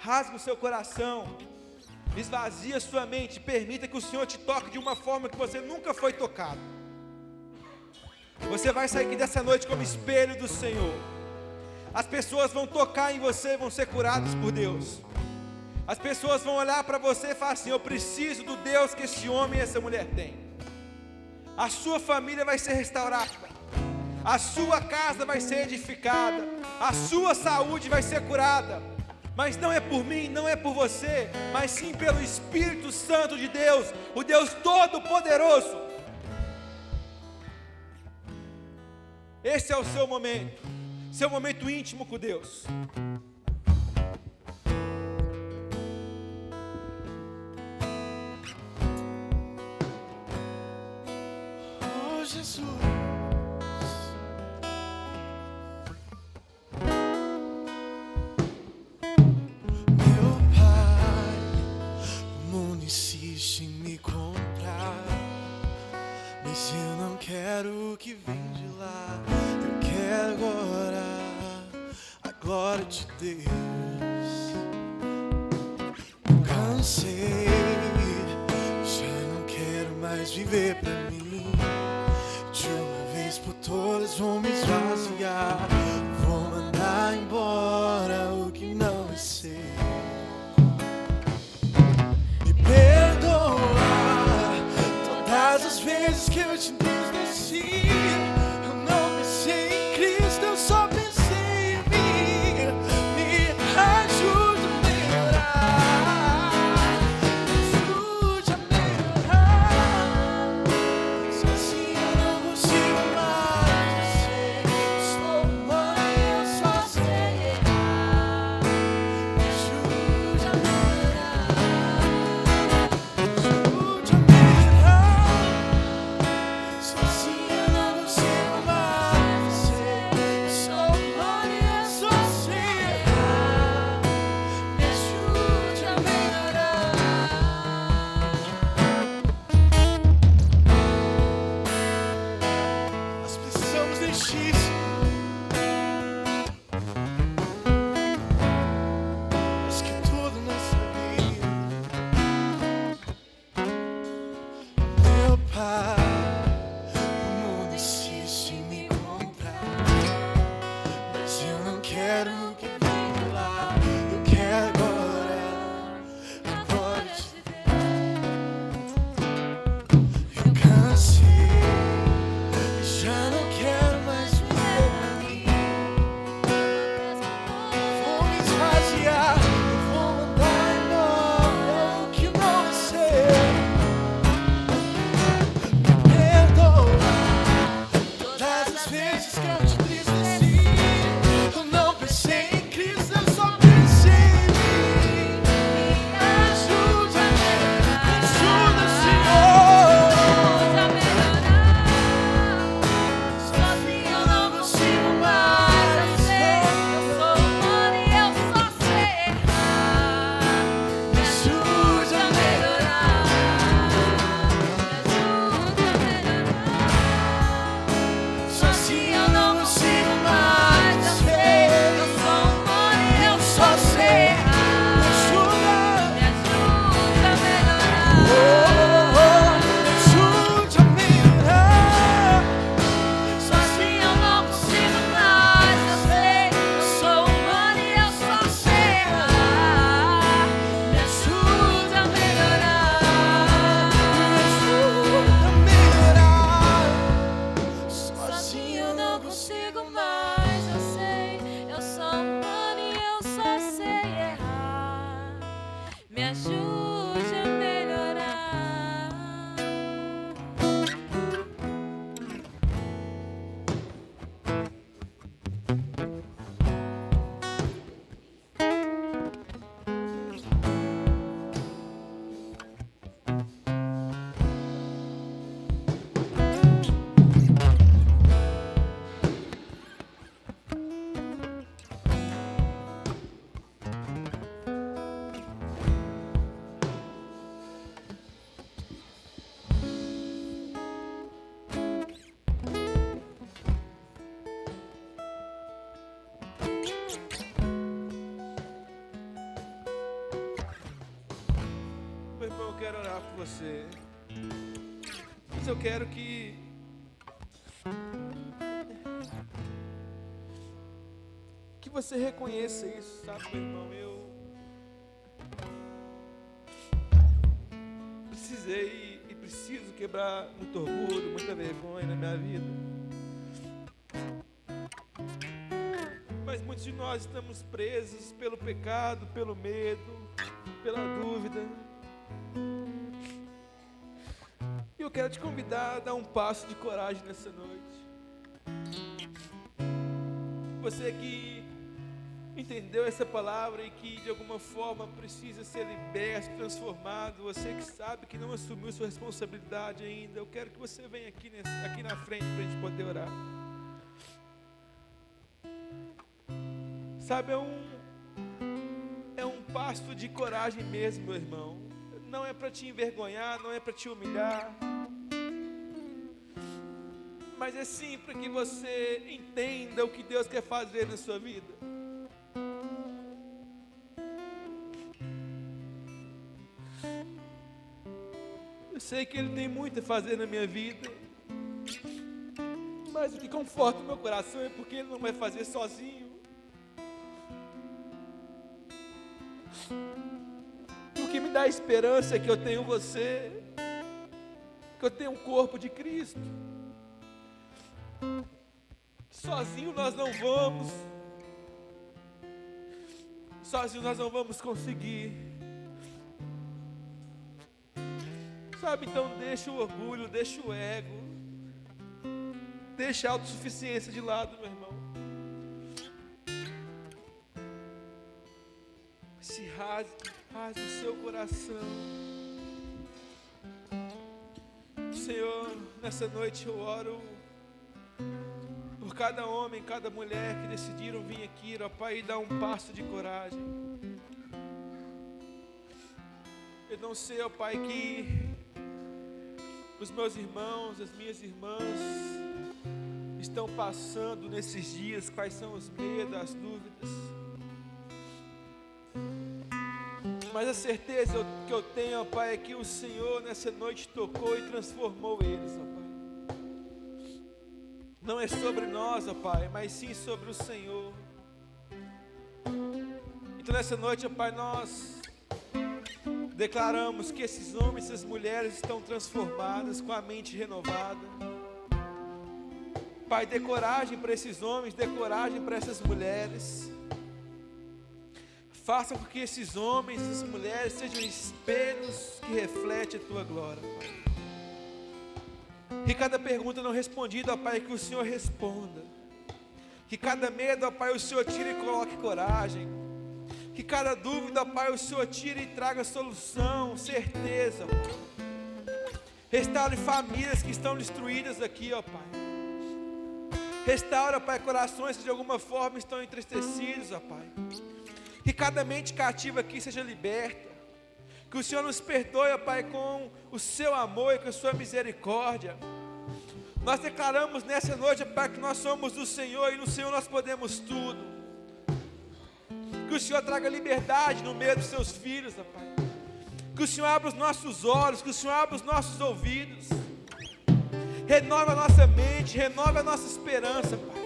Rasga o seu coração, esvazia a sua mente, permita que o Senhor te toque de uma forma que você nunca foi tocado. Você vai sair aqui dessa noite como espelho do Senhor. As pessoas vão tocar em você, vão ser curadas por Deus. As pessoas vão olhar para você e falar assim: eu preciso do Deus que esse homem e essa mulher têm. A sua família vai ser restaurada, a sua casa vai ser edificada, a sua saúde vai ser curada. Mas não é por mim, não é por você, mas sim pelo Espírito Santo de Deus, o Deus Todo-Poderoso. Esse é o seu momento íntimo com Deus. Oh, Jesus. Meu Pai, o mundo insiste em me comprar, mas eu não quero o que vem de lá. Eu quero agora a glória de Deus. Eu cansei, já não quero mais viver pra mim. De uma vez por todas vou me esvaziar, vou mandar embora o que não é seu. Me perdoa todas as vezes que eu te entristeci. Eu não pensei em Cristo, eu só pensei em mim. Me ajude a melhorar, me ajude a melhorar. Sozinho eu não consigo mais, eu sei, estou eu quero orar por você. Mas eu quero que você reconheça isso, sabe, meu irmão? Eu precisei e preciso quebrar muito orgulho, muita vergonha na minha vida. Mas muitos de nós estamos presos pelo pecado, pelo medo, pela dúvida. E eu quero te convidar a dar um passo de coragem nessa noite. Você que entendeu essa palavra e que de alguma forma precisa ser liberto, transformado, você que sabe que não assumiu sua responsabilidade ainda, eu quero que você venha aqui na frente para a gente poder orar. Sabe, é um passo de coragem mesmo, meu irmão. Não é para te envergonhar, não é para te humilhar, mas é sim para que você entenda o que Deus quer fazer na sua vida. Eu sei que Ele tem muito a fazer na minha vida, mas o que conforta o meu coração é porque Ele não vai fazer sozinho. O que me dá esperança é que eu tenho você, que eu tenho um corpo de Cristo. Sozinho nós não vamos conseguir. Sabe, então deixa o orgulho, deixa o ego, deixa a autossuficiência de lado, meu irmão. Se rasgue o seu coração. Senhor, nessa noite eu oro por cada homem, cada mulher que decidiram vir aqui, ó Pai, e dar um passo de coragem. Eu não sei, ó Pai, que os meus irmãos, as minhas irmãs estão passando nesses dias, quais são os medos, as dúvidas. Mas a certeza que eu tenho, ó Pai, é que o Senhor nessa noite tocou e transformou eles, ó Pai. Não é sobre nós, ó Pai, mas sim sobre o Senhor. Então nessa noite, ó Pai, nós declaramos que esses homens e essas mulheres estão transformados, com a mente renovada. Pai, dê coragem para esses homens, dê coragem para essas mulheres. Faça com que esses homens e essas mulheres sejam espelhos que refletem a Tua glória, Pai. Que cada pergunta não respondida, ó Pai, que o Senhor responda. Que cada medo, ó Pai, o Senhor tire e coloque coragem. Que cada dúvida, ó Pai, o Senhor tire e traga solução, certeza, Pai. Restaure famílias que estão destruídas aqui, ó Pai. Restaura, Pai, corações que de alguma forma estão entristecidos, ó Pai. Que cada mente cativa aqui seja liberta. Que o Senhor nos perdoe, ó Pai, com o seu amor e com a sua misericórdia. Nós declaramos nessa noite, ó Pai, que nós somos do Senhor e no Senhor nós podemos tudo. Que o Senhor traga liberdade no meio dos seus filhos, ó Pai. Que o Senhor abra os nossos olhos, que o Senhor abra os nossos ouvidos. Renova a nossa mente, renova a nossa esperança, Pai.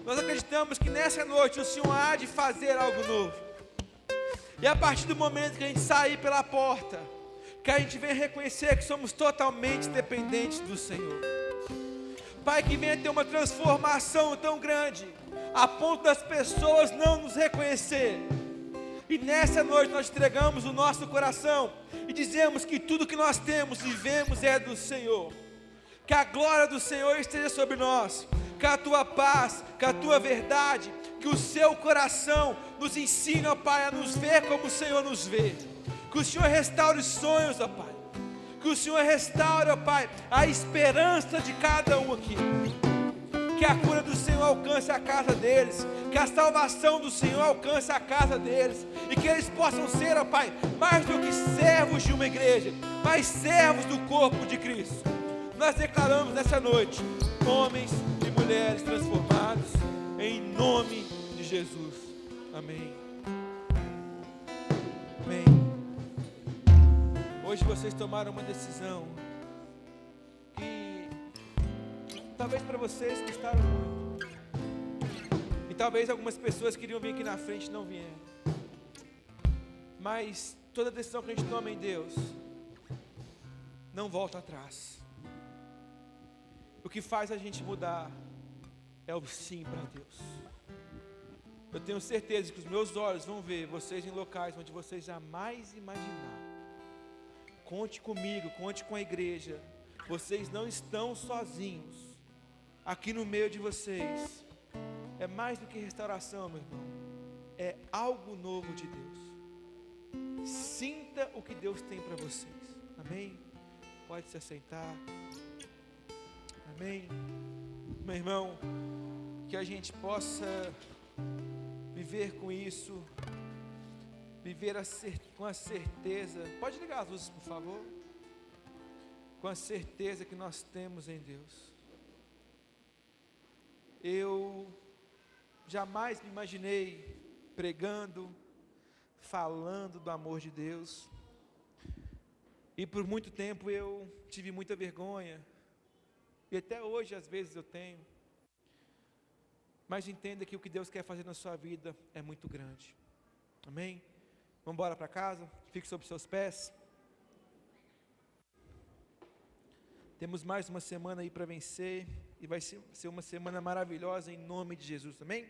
Nós acreditamos que nessa noite o Senhor há de fazer algo novo. E a partir do momento que a gente sair pela porta, que a gente venha reconhecer que somos totalmente dependentes do Senhor. Pai, que venha ter uma transformação tão grande, a ponto das pessoas não nos reconhecer. E nessa noite nós entregamos o nosso coração e dizemos que tudo que nós temos e vivemos é do Senhor. Que a glória do Senhor esteja sobre nós. Que a Tua paz, que a Tua verdade, que o Seu coração nos ensine, ó Pai, a nos ver como o Senhor nos vê. Que o Senhor restaure os sonhos, ó Pai. Que o Senhor restaure, ó Pai, a esperança de cada um aqui. Que a cura do Senhor alcance a casa deles. Que a salvação do Senhor alcance a casa deles. E que eles possam ser, ó Pai, mais do que servos de uma igreja, mas servos do corpo de Cristo. Nós declaramos nessa noite, homens e mulheres transformados, em nome de Jesus. Amém. Amém. Hoje vocês tomaram uma decisão que talvez para vocês custaram muito. E talvez algumas pessoas queriam vir aqui na frente e não vieram. Mas toda decisão que a gente toma em Deus não volta atrás. O que faz a gente mudar é o sim para Deus. Eu tenho certeza que os meus olhos vão ver vocês em locais onde vocês jamais imaginaram. Conte comigo, conte com a igreja. Vocês não estão sozinhos. Aqui no meio de vocês é mais do que restauração, meu irmão. É algo novo de Deus. Sinta o que Deus tem para vocês. Amém? Pode se assentar. Amém? Meu irmão, que a gente possa viver com isso, viver com a certeza. Pode ligar as luzes, por favor? Com a certeza que nós temos em Deus. Eu jamais me imaginei pregando, falando do amor de Deus. E por muito tempo eu tive muita vergonha. E até hoje às vezes eu tenho. Mas entenda que o que Deus quer fazer na sua vida é muito grande. Amém? Vamos embora para casa? Fique sobre seus pés. Temos mais uma semana aí para vencer. E vai ser uma semana maravilhosa em nome de Jesus. Amém?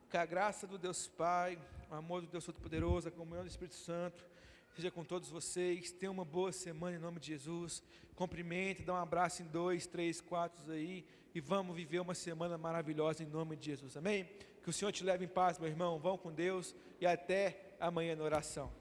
Que a graça do Deus Pai, o amor do Deus Todo-Poderoso, a comunhão do Espírito Santo seja com todos vocês. Tenham uma boa semana em nome de Jesus. Cumprimente, dá um abraço em 2, 3, 4 aí. E vamos viver uma semana maravilhosa em nome de Jesus. Amém? Que o Senhor te leve em paz, meu irmão. Vão com Deus e até amanhã na oração.